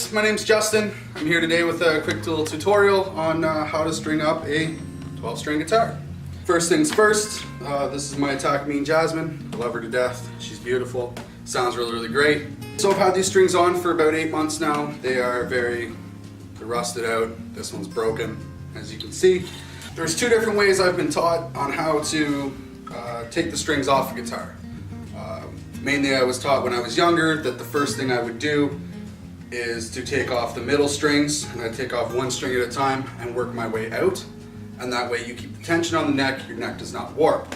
guys, my name's Justin. I'm here today with a quick little tutorial on how to string up a 12-string guitar. First things first, this is my Attack Mean Jasmine. I love her to death. She's beautiful. Sounds really great. So I've had these strings on for about 8 months now. They're rusted out. This one's broken, as you can see. There's 2 different ways I've been taught on how to take the strings off a guitar. Mainly I was taught when I was younger that the first thing I would do is to take off the middle strings, and I'd take off 1 string at a time and work my way out, and that way you keep the tension on the neck, your neck does not warp.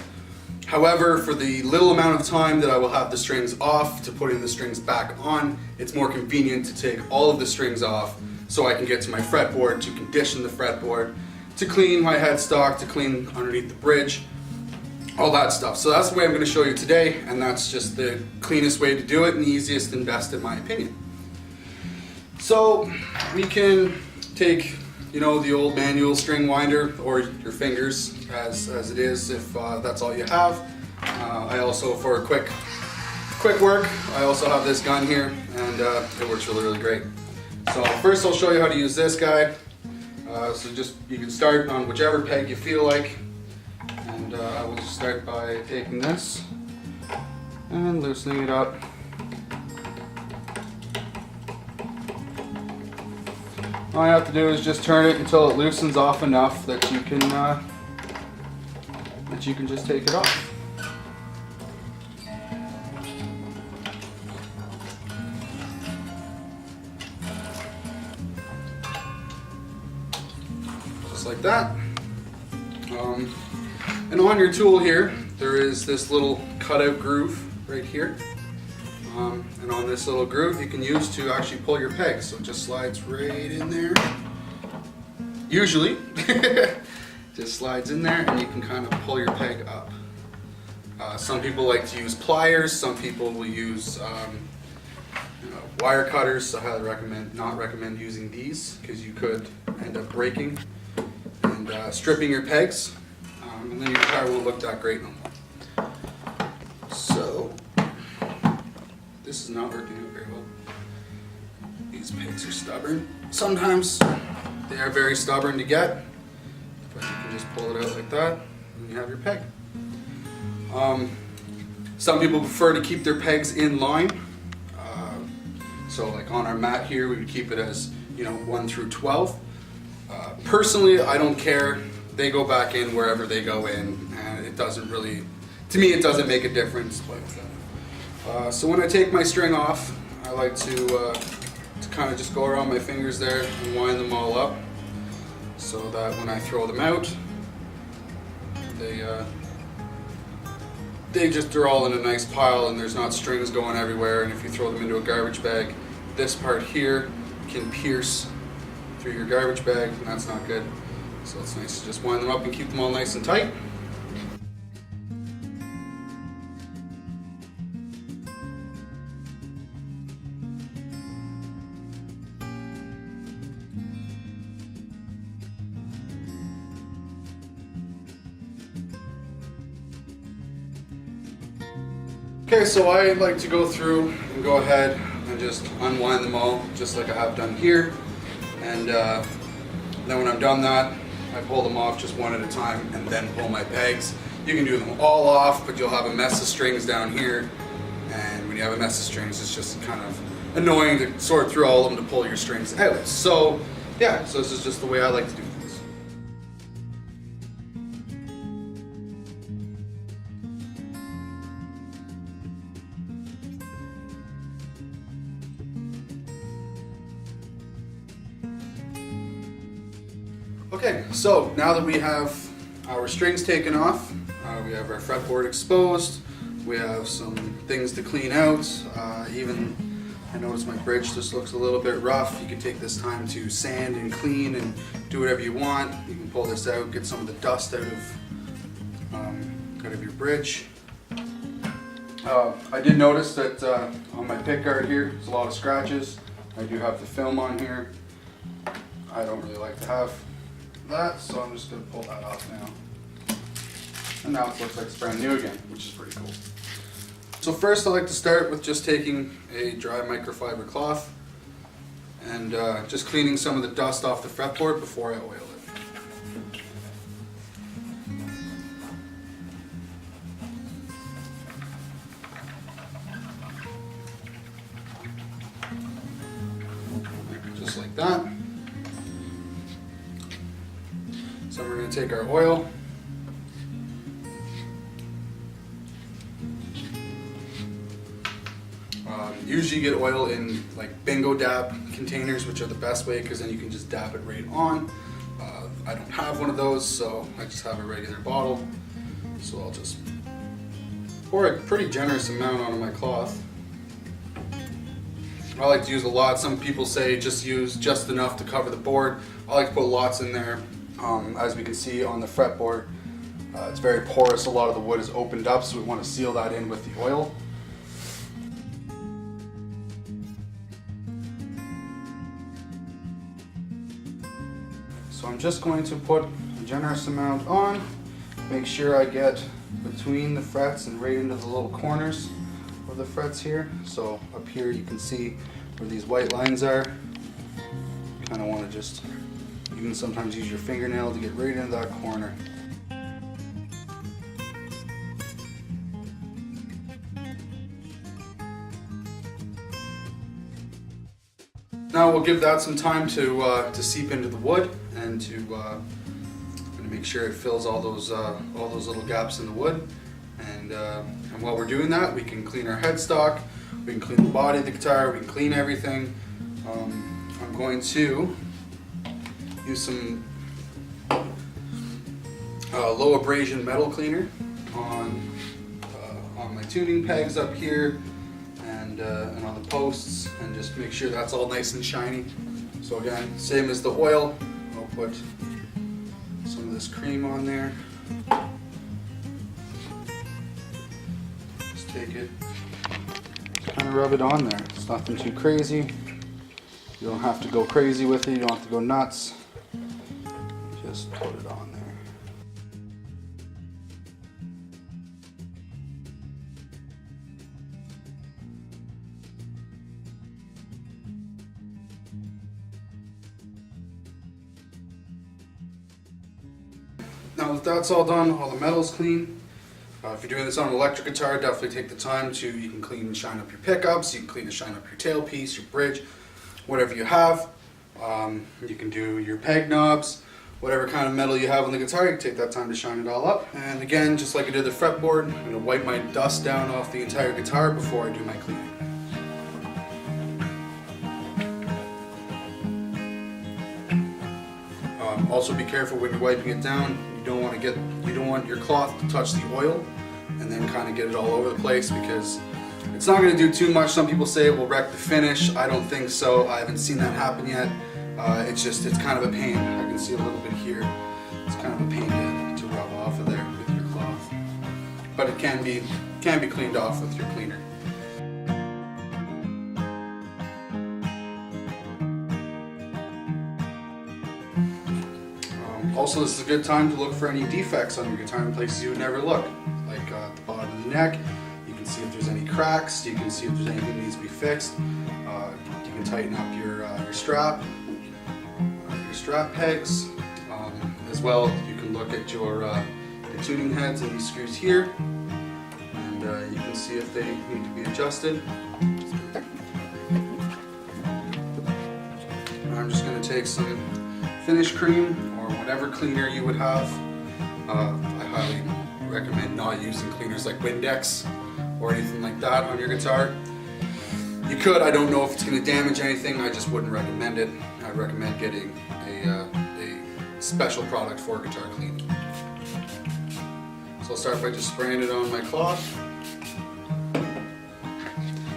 However, for the little amount of time that I will have the strings off to putting the strings back on, it's more convenient to take all of the strings off so I can get to my fretboard, to condition the fretboard, to clean my headstock, to clean underneath the bridge, all that stuff. So that's the way I'm going to show you today, and that's just the cleanest way to do it and the easiest and best in my opinion. So we can take, the old manual string winder, or your fingers as it is, if that's all you have. I also, for quick work, I also have this gun here, and it works really great. So first I'll show you how to use this guy. You can start on whichever peg you feel like, and I will just start by taking this and loosening it up. All I have to do is just turn it until it loosens off enough that you can just take it off. Just like that. And on your tool here, there is this little cutout groove right here. And on this little groove you can use to actually pull your pegs. So it just slides right in there. Usually, just slides in there and you can kind of pull your peg up. Some people like to use pliers, some people will use wire cutters. I highly not recommend using these because you could end up breaking and stripping your pegs. And then your guitar won't look that great no more. So this is not working out very well. These pegs are stubborn. Sometimes they are very stubborn to get, but you can just pull it out like that and you have your peg. Some people prefer to keep their pegs in line. So like on our mat here, we would keep it as 1 through 12. Personally, I don't care. They go back in wherever they go in, and it doesn't really, to me, it doesn't make a difference. But, so when I take my string off, I like to kind of just go around my fingers there and wind them all up, so that when I throw them out, they're all in a nice pile and there's not strings going everywhere. And if you throw them into a garbage bag, this part here can pierce through your garbage bag, and that's not good. So it's nice to just wind them up and keep them all nice and tight. Okay, so I like to go through and go ahead and just unwind them all, just like I have done here. And then when I'm done that, I pull them off just one at a time and then pull my pegs. You can do them all off, but you'll have a mess of strings down here. And when you have a mess of strings, it's just kind of annoying to sort through all of them to pull your strings out. So yeah, so this is just the way I like to do things. Okay, so now that we have our strings taken off, we have our fretboard exposed, we have some things to clean out. Even I noticed my bridge just looks a little bit rough. You can take this time to sand and clean and do whatever you want. You can pull this out, get some of the dust out of your bridge. I did notice that on my pick guard here, there's a lot of scratches. I do have the film on here. I don't really like to have that, so I'm just going to pull that off now. And now it looks like it's brand new again, which is pretty cool. So first I like to start with just taking a dry microfiber cloth and just cleaning some of the dust off the fretboard before I oil it. Just like that. So we're going to take our oil. Usually you get oil in like bingo dab containers, which are the best way because then you can just dab it right on. I don't have one of those, so I just have a regular bottle. So I'll just pour a pretty generous amount onto my cloth. I like to use a lot. Some people say just use just enough to cover the board. I like to put lots in there. As we can see on the fretboard, it's very porous. A lot of the wood is opened up, so we want to seal that in with the oil. So I'm just going to put a generous amount on, make sure I get between the frets and right into the little corners of the frets here. So up here you can see where these white lines are. You kind of want to just, you can sometimes use your fingernail to get right into that corner. Now we'll give that some time to seep into the wood and to make sure it fills all those little gaps in the wood. And while we're doing that, we can clean our headstock, we can clean the body of the guitar, we can clean everything. I'm going to use some low abrasion metal cleaner on my tuning pegs up here. And on the posts, and just make sure that's all nice and shiny. So again, same as the oil, I'll put some of this cream on there. Just take it, kind of rub it on there. It's nothing too crazy. You don't have to go crazy with it, you don't have to go nuts. Just put it on there. Now that that's all done, all the metal's clean. If you're doing this on an electric guitar, definitely take the time to, you can clean and shine up your pickups, you can clean and shine up your tailpiece, your bridge, whatever you have. You can do your peg knobs, whatever kind of metal you have on the guitar, you can take that time to shine it all up. And again, just like I did the fretboard, I'm going to wipe my dust down off the entire guitar before I do my cleaning. Also be careful when you're wiping it down. You don't want your cloth to touch the oil and then kind of get it all over the place, because it's not going to do too much. Some people say it will wreck the finish. I don't think so. I haven't seen that happen yet. It's kind of a pain. I can see a little bit here. It's kind of a pain to rub off of there with your cloth, but it can be cleaned off with your cleaner. Also, this is a good time to look for any defects on your guitar in places you would never look, like at the bottom of the neck. You can see if there's any cracks. You can see if there's anything that needs to be fixed. You can tighten up your strap pegs. As well, you can look at your tuning heads and these screws here, and you can see if they need to be adjusted. I'm just going to take some finish cream or whatever cleaner you would have. I highly recommend not using cleaners like Windex or anything like that on your guitar. You could, I don't know if it's going to damage anything, I just wouldn't recommend it. I'd recommend getting a special product for guitar cleaning. So I'll start by just spraying it on my cloth.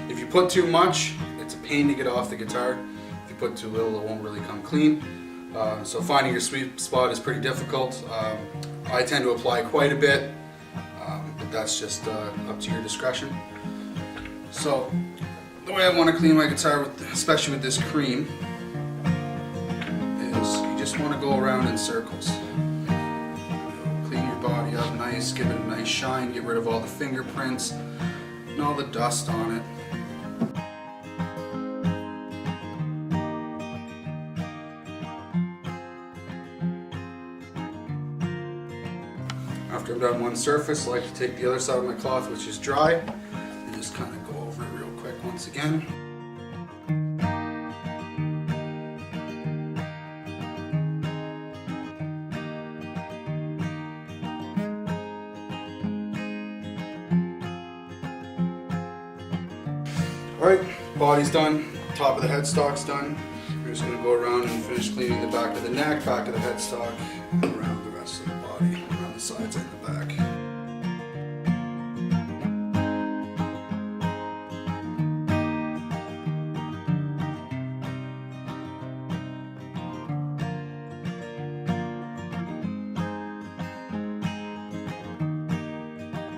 If you put too much, it's a pain to get off the guitar. If you put too little, it won't really come clean. So finding your sweet spot is pretty difficult. I tend to apply quite a bit, but that's just up to your discretion. So the way I want to clean my guitar, especially with this cream, is you just want to go around in circles. Clean your body up nice, give it a nice shine, get rid of all the fingerprints and all the dust on it. After I've done one surface, I like to take the other side of my cloth, which is dry, and just kind of go over it real quick once again. Alright, body's done, top of the headstock's done. We're just going to go around and finish cleaning the back of the neck, back of the headstock, and around the rest of the body, around the sides and the back.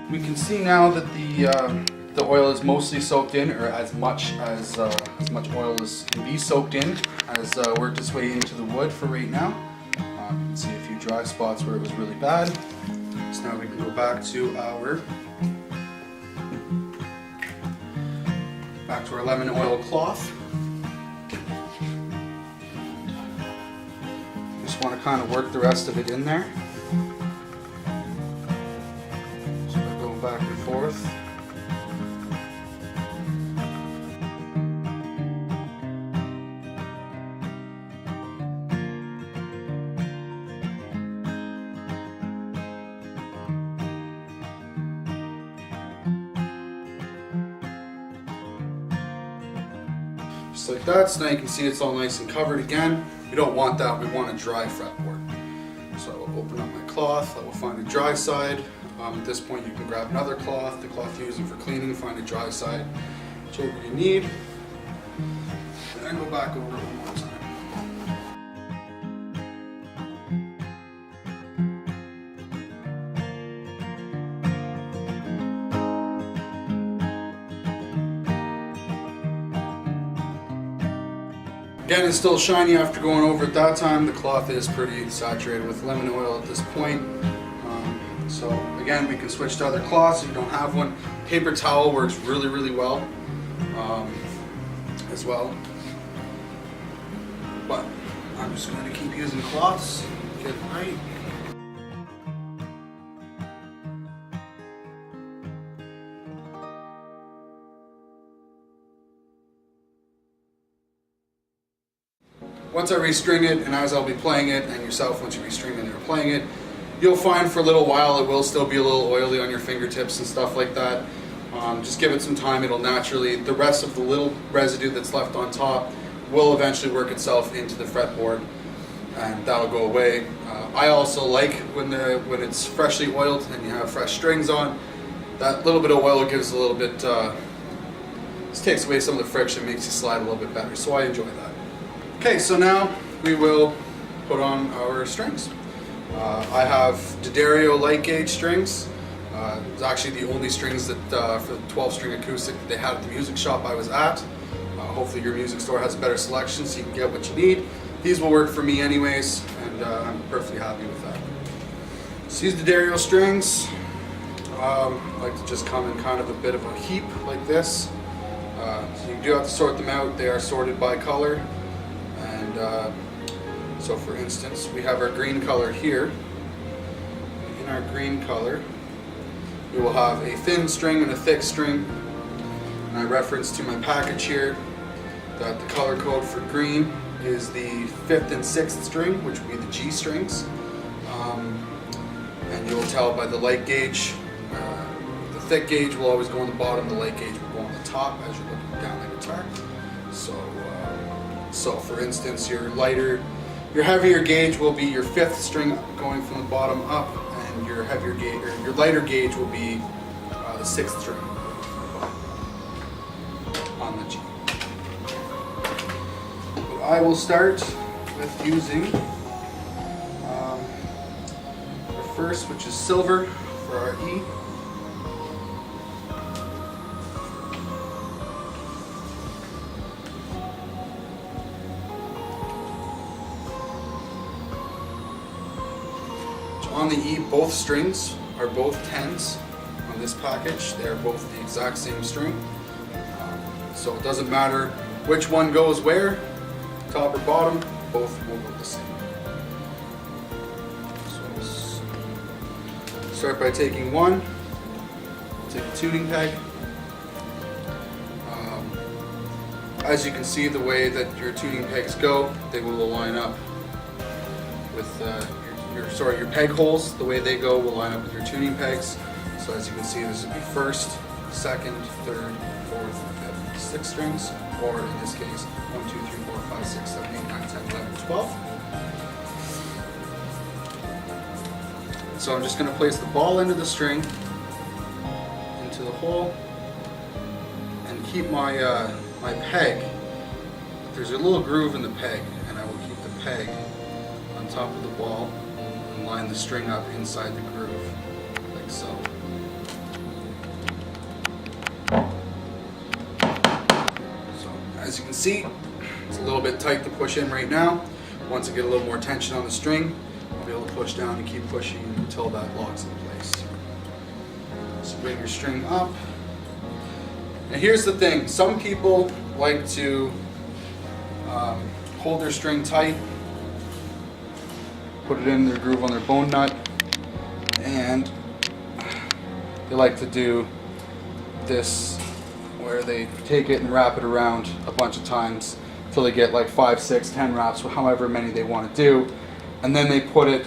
We can see now that the oil is mostly soaked in, or as much oil as can be soaked in, has worked its way into the wood for right now. You can see a few dry spots where it was really bad. So now we can go back to our lemon oil cloth. Just want to kind of work the rest of it in there. So I go back and forth. Just like that. So now you can see it's all nice and covered again. We don't want that, we want a dry fretboard. So I will open up my cloth, I will find a dry side. At this point you can grab another cloth, the cloth you're using for cleaning, find a dry side, whichever you need. And then go back over it one more time. Again, it's still shiny after going over it that time. The cloth is pretty saturated with lemon oil at this point. So again, we can switch to other cloths if you don't have one. Paper towel works really, really well as well. But I'm just going to keep using cloths, get it right. Once I restring it, and as I'll be playing it, and yourself once you restring it and you're playing it, you'll find for a little while it will still be a little oily on your fingertips and stuff like that. Just give it some time, it'll naturally, the rest of the little residue that's left on top will eventually work itself into the fretboard, and that'll go away. I also like when it's freshly oiled and you have fresh strings on, that little bit of oil gives a little bit, just takes away some of the friction, makes you slide a little bit better, so I enjoy that. Okay, so now we will put on our strings. I have D'Addario light gauge strings. It's actually the only strings that for the 12-string acoustic that they had at the music shop I was at. Hopefully your music store has a better selection so you can get what you need. These will work for me anyways, and I'm perfectly happy with that. So these D'Addario strings like to just come in kind of a bit of a heap like this. So you do have to sort them out. They are sorted by color. So for instance, we have our green color here. In our green color, we will have a thin string and a thick string. And I reference to my package here that the color code for green is the 5th and 6th string, which will be the G strings. And you'll tell by the light gauge, the thick gauge will always go on the bottom, the light gauge will go on the top as you're looking down the guitar. So for instance, your heavier gauge will be your 5th string going from the bottom up, and your heavier gauge, or your lighter gauge, will be the 6th string on the G. But I will start with using our first, which is silver, for our E. On the E, both strings are both 10s on this package. They are both the exact same string. So it doesn't matter which one goes where, top or bottom, both will go the same. So Start by taking one, take a tuning peg. As you can see, the way that your tuning pegs go, they will line up with your peg holes. The way they go will line up with your tuning pegs. So as you can see, this would be first, second, third, fourth, fifth, sixth strings, or in this case, 1, 2, 3, 4, 5, 6, 7, 8, 9, 10, 11, 12. So I'm just going to place the ball into the string, into the hole, and keep my my peg. There's a little groove in the peg, and I will keep the peg on top of the ball and line the string up inside the groove, like so. So as you can see, it's a little bit tight to push in right now. Once I get a little more tension on the string, I'll be able to push down and keep pushing until that locks in place. So bring your string up. And here's the thing, some people like to hold their string tight, put it in their groove on their bone nut, and they like to do this where they take it and wrap it around a bunch of times until they get like 5, 6, 10 wraps, or however many they want to do, and then they put it,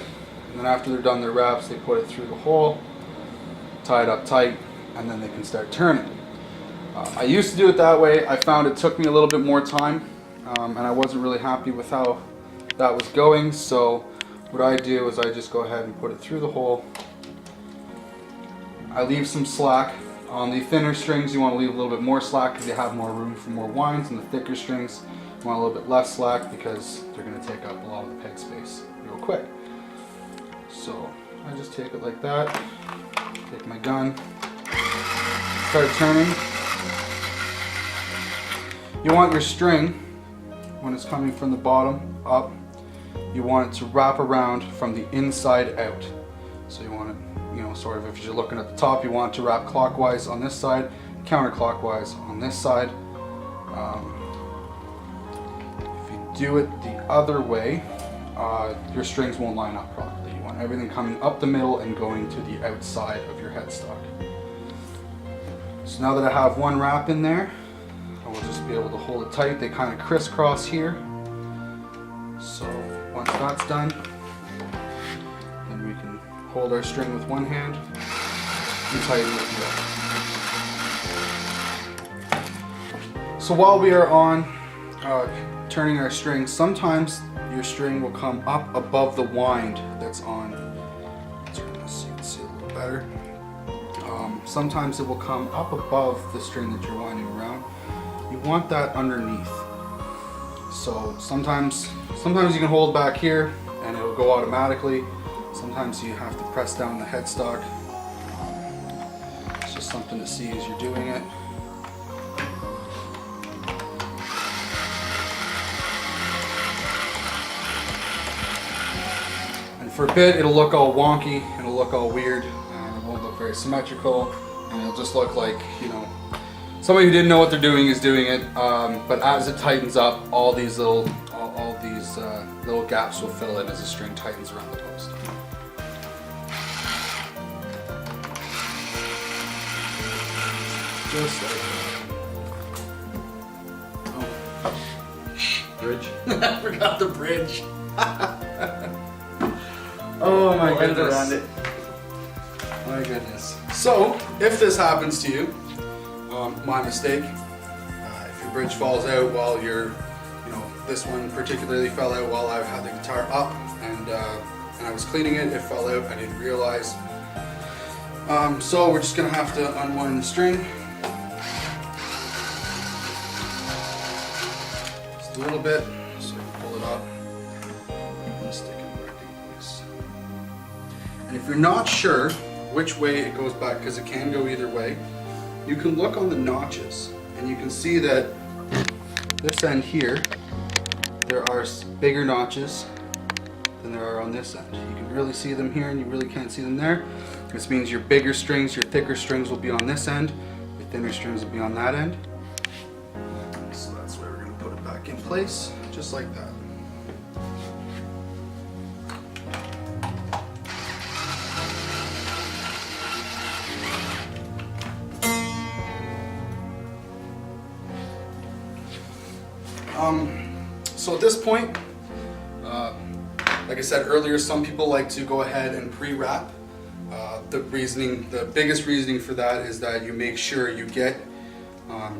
and then after they're done their wraps, they put it through the hole, tie it up tight, and then they can start turning. I used to do it that way. I found it took me a little bit more time, and I wasn't really happy with how that was going, so what I do is I just go ahead and put it through the hole. I leave some slack. On the thinner strings, you want to leave a little bit more slack because you have more room for more winds, and the thicker strings, you want a little bit less slack because they're going to take up a lot of the peg space real quick. So I just take it like that, take my gun, start turning. You want your string, when it's coming from the bottom up, you want it to wrap around from the inside out. So you want it, sort of, if you're looking at the top, you want it to wrap clockwise on this side, counterclockwise on this side. If you do it the other way, your strings won't line up properly. You want everything coming up the middle and going to the outside of your headstock. So now that I have one wrap in there, I will just be able to hold it tight. They kind of crisscross here. So once that's done, then we can hold our string with one hand and tighten with the other. So while we are on turning our string, sometimes your string will come up above the wind that's on. Turn this so you can see a little better. Sometimes it will come up above the string that you're winding around. You want that underneath. So sometimes you can hold back here and it will go automatically. Sometimes you have to press down the headstock. It's just something to see as you're doing it. And for a bit it'll look all wonky, it'll look all weird, and it won't look very symmetrical, and it'll just look like, somebody who didn't know what they're doing is doing it, but as it tightens up, all these little gaps will fill in as the string tightens around the post. Just like that. Oh. Bridge. I forgot the bridge. Oh my goodness. Around it. My goodness. So, if this happens to you, my mistake. If your bridge falls out while you're, this one particularly fell out while I've had the guitar up, and I was cleaning it. It fell out. I didn't realize. So we're just gonna have to unwind the string just a little bit, so you can pull it up and stick it back in place. And if you're not sure which way it goes back, because it can go either way, you can look on the notches and you can see that this end here, there are bigger notches than there are on this end. You can really see them here and you really can't see them there. This means your bigger strings, your thicker strings will be on this end, your thinner strings will be on that end. So that's where we're going to put it back in place, just like that. So at this point, like I said earlier, some people like to go ahead and pre-wrap. The biggest reasoning for that is that you make sure you get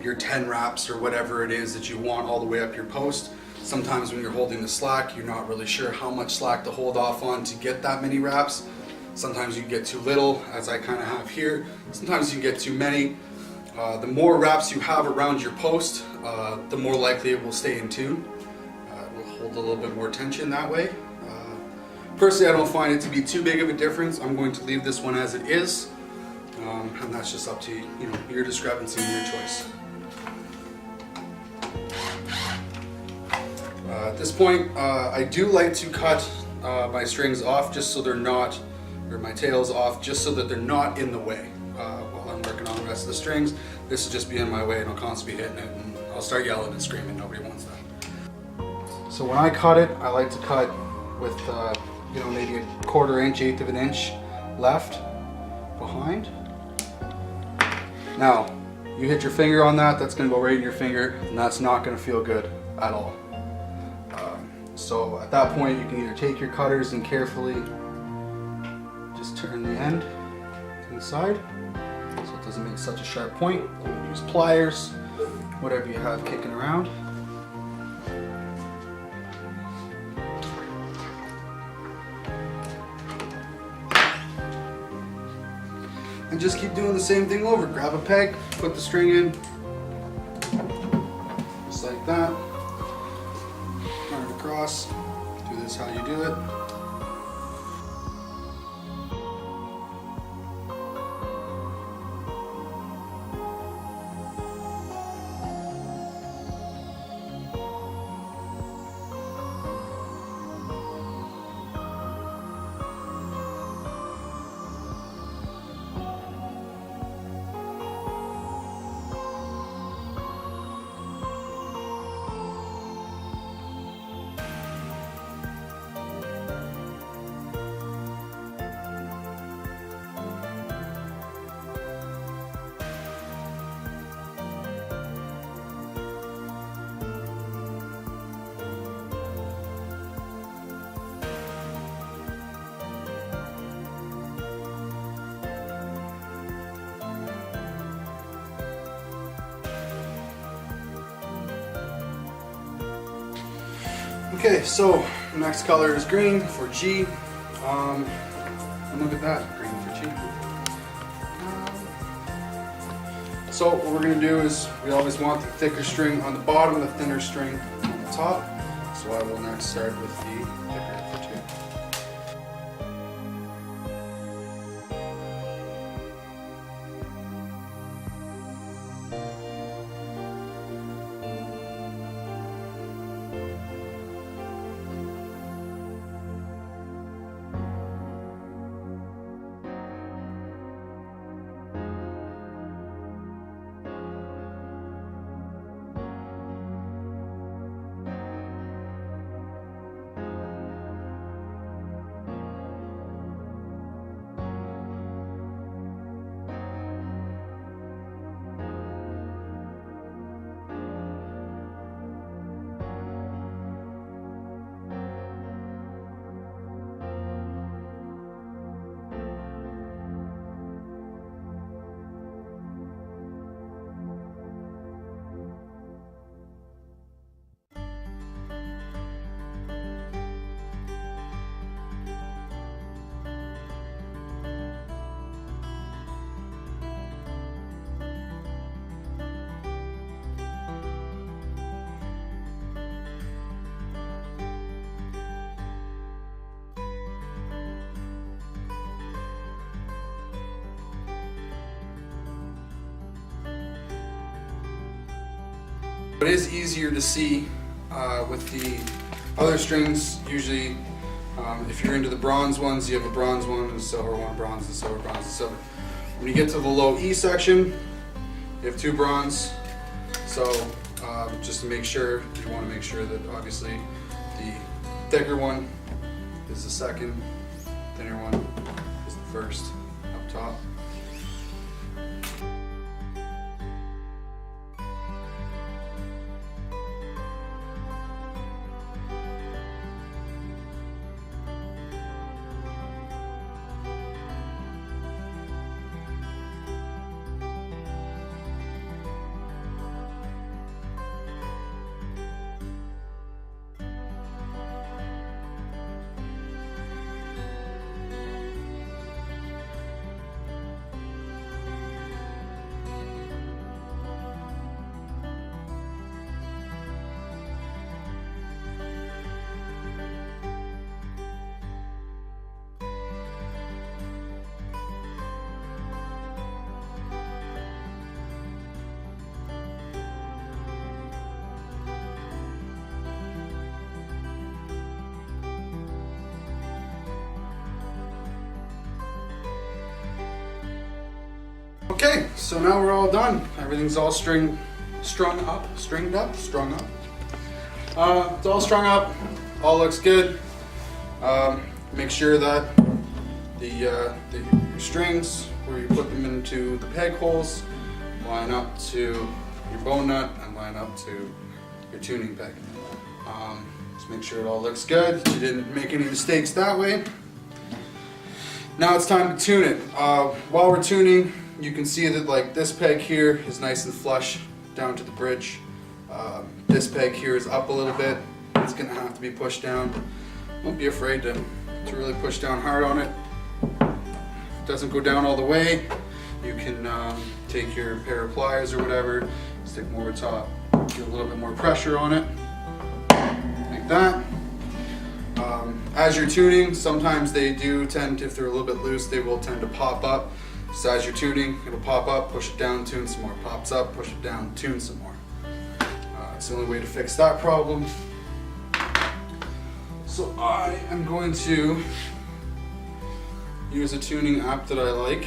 your 10 wraps or whatever it is that you want all the way up your post. Sometimes when you're holding the slack, you're not really sure how much slack to hold off on to get that many wraps. Sometimes you get too little, as I kind of have here. Sometimes you get too many. The more wraps you have around your post, the more likely it will stay in tune. It will hold a little bit more tension that way. Personally, I don't find it to be too big of a difference. I'm going to leave this one as it is, and that's just up to your discrepancy and your choice. At this point, I do like to cut my strings off just so they're not, or my tails off, just so that they're not in the way while I'm working on the rest of the strings. This will just be in my way and I'll constantly be hitting it and I'll start yelling and screaming. Nobody wants that. So when I cut it, I like to cut with maybe a 1/4 inch, 1/8 of an inch left behind. Now, you hit your finger on that, that's going to go right in your finger, and that's not going to feel good at all. So at that point, you can either take your cutters and carefully just turn the end to the side so it doesn't make such a sharp point. Use pliers, whatever you have kicking around. And just keep doing the same thing over. Grab a peg, put the string in, just like that. Run it across. Do this how you do it. Okay, so the next color is green for G. And look at that, green for G. So what we're going to do is we always want the thicker string on the bottom, the thinner string on the top. So I will next start with the thicker for G. It is easier to see with the other strings. Usually, if you're into the bronze ones, you have a bronze one, a silver one, bronze and silver, bronze and silver. When you get to the low E section, you have 2 bronze. So just to make sure, you want to make sure that obviously the thicker one is the second, thinner one is the first up top. Okay, so now we're all done. Everything's all strung up. It's all strung up, all looks good. Make sure that the strings, where you put them into the peg holes, line up to your bone nut and line up to your tuning peg. Just make sure it all looks good, that you didn't make any mistakes that way. Now it's time to tune it. While we're tuning, you can see that like this peg here is nice and flush down to the bridge. This peg here is up a little bit. It's gonna have to be pushed down. Don't be afraid to really push down hard on it. If it doesn't go down all the way, you can take your pair of pliers or whatever, stick more on top, get a little bit more pressure on it, like that. As you're tuning, sometimes they do tend, if they're a little bit loose, they will tend to pop up. So as you're tuning, it'll pop up, push it down, tune some more. Pops up, push it down, tune some more. It's the only way to fix that problem. So I am going to use a tuning app that I like.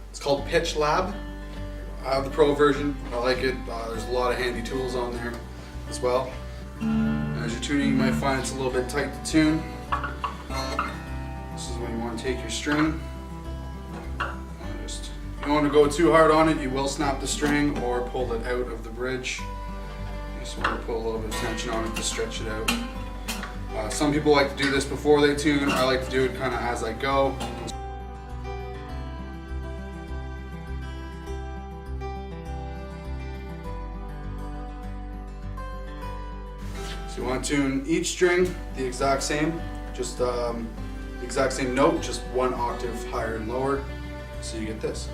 It's called Pitch Lab. I have the pro version. I like it. There's a lot of handy tools on there as well. As you're tuning, you might find it's a little bit tight to tune. This is when you want to take your string. You don't want to go too hard on it, you will snap the string or pull it out of the bridge. You just want to put a little bit of tension on it to stretch it out. Some people like to do this before they tune. I like to do it kind of as I go. So you want to tune each string the exact same, just the exact same note, just one octave higher and lower. So you get this.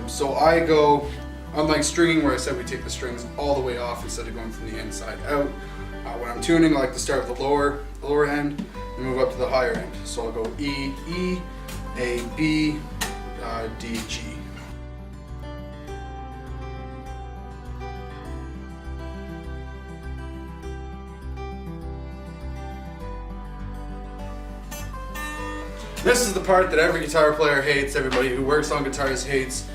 So I go, unlike stringing where I said we take the strings all the way off instead of going from the inside out. When I'm tuning, I like to start with the lower end and move up to the higher end. So I'll go E, E, A, B, D, G. This is the part that every guitar player hates, everybody who works on guitars hates.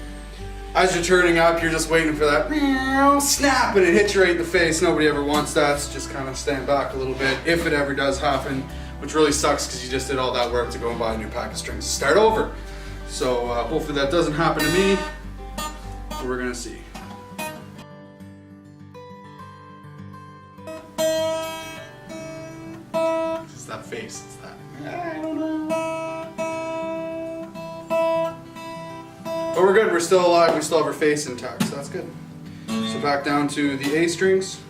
As you're turning up, you're just waiting for that snap and it hits you right in the face. Nobody ever wants that, so just kind of stand back a little bit if it ever does happen, which really sucks because you just did all that work to go and buy a new pack of strings to start over. So hopefully that doesn't happen to me, but we're gonna see. It's that face, it's that. I don't know. But we're good, we're still alive, we still have our face intact, so that's good. So back down to the A strings.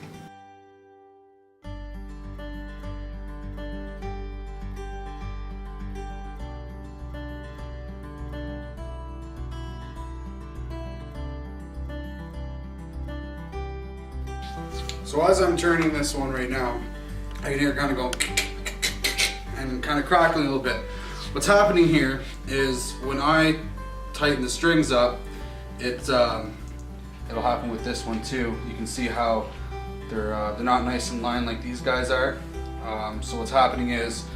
So as I'm turning this one right now, I can hear it kind of go and kind of crackling a little bit. What's happening here is when I tighten the strings up, it'll happen with this one too. You can see how they're not nice in line like these guys are. So what's happening is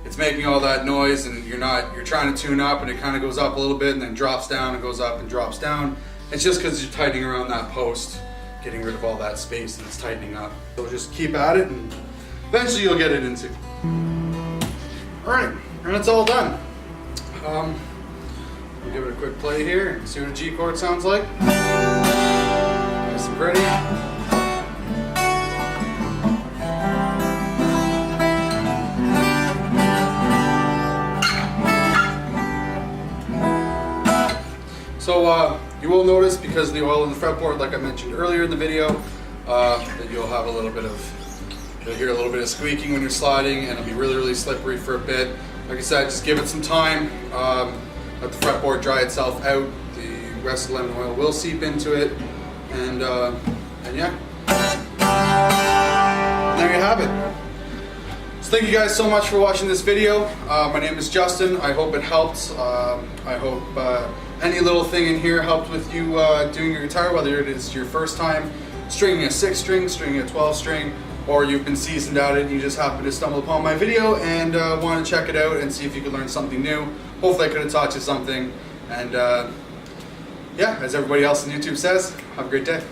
it's making all that noise, and you're trying to tune up, and it kind of goes up a little bit and then drops down and goes up and drops down. It's just because you're tightening around that post, getting rid of all that space, and it's tightening up. So just keep at it, and eventually you'll get it into. All right, and it's all done. We'll give it a quick play here and see what a G chord sounds like. Nice and pretty. So you will notice, because of the oil in the fretboard, like I mentioned earlier in the video, that you'll have a little bit of, you'll hear a little bit of squeaking when you're sliding, and it'll be really, really slippery for a bit. Like I said, just give it some time. Let the fretboard dry itself out. The rest of the lemon oil will seep into it, and yeah, and there you have it. So thank you guys so much for watching this video. My name is Justin. I hope it helped. I hope any little thing in here helped with you doing your guitar, whether it is your first time stringing a 6 string, stringing a 12 string, or you've been seasoned at it and you just happen to stumble upon my video and want to check it out and see if you could learn something new. Hopefully I could have taught you something, and yeah, as everybody else on YouTube says, have a great day.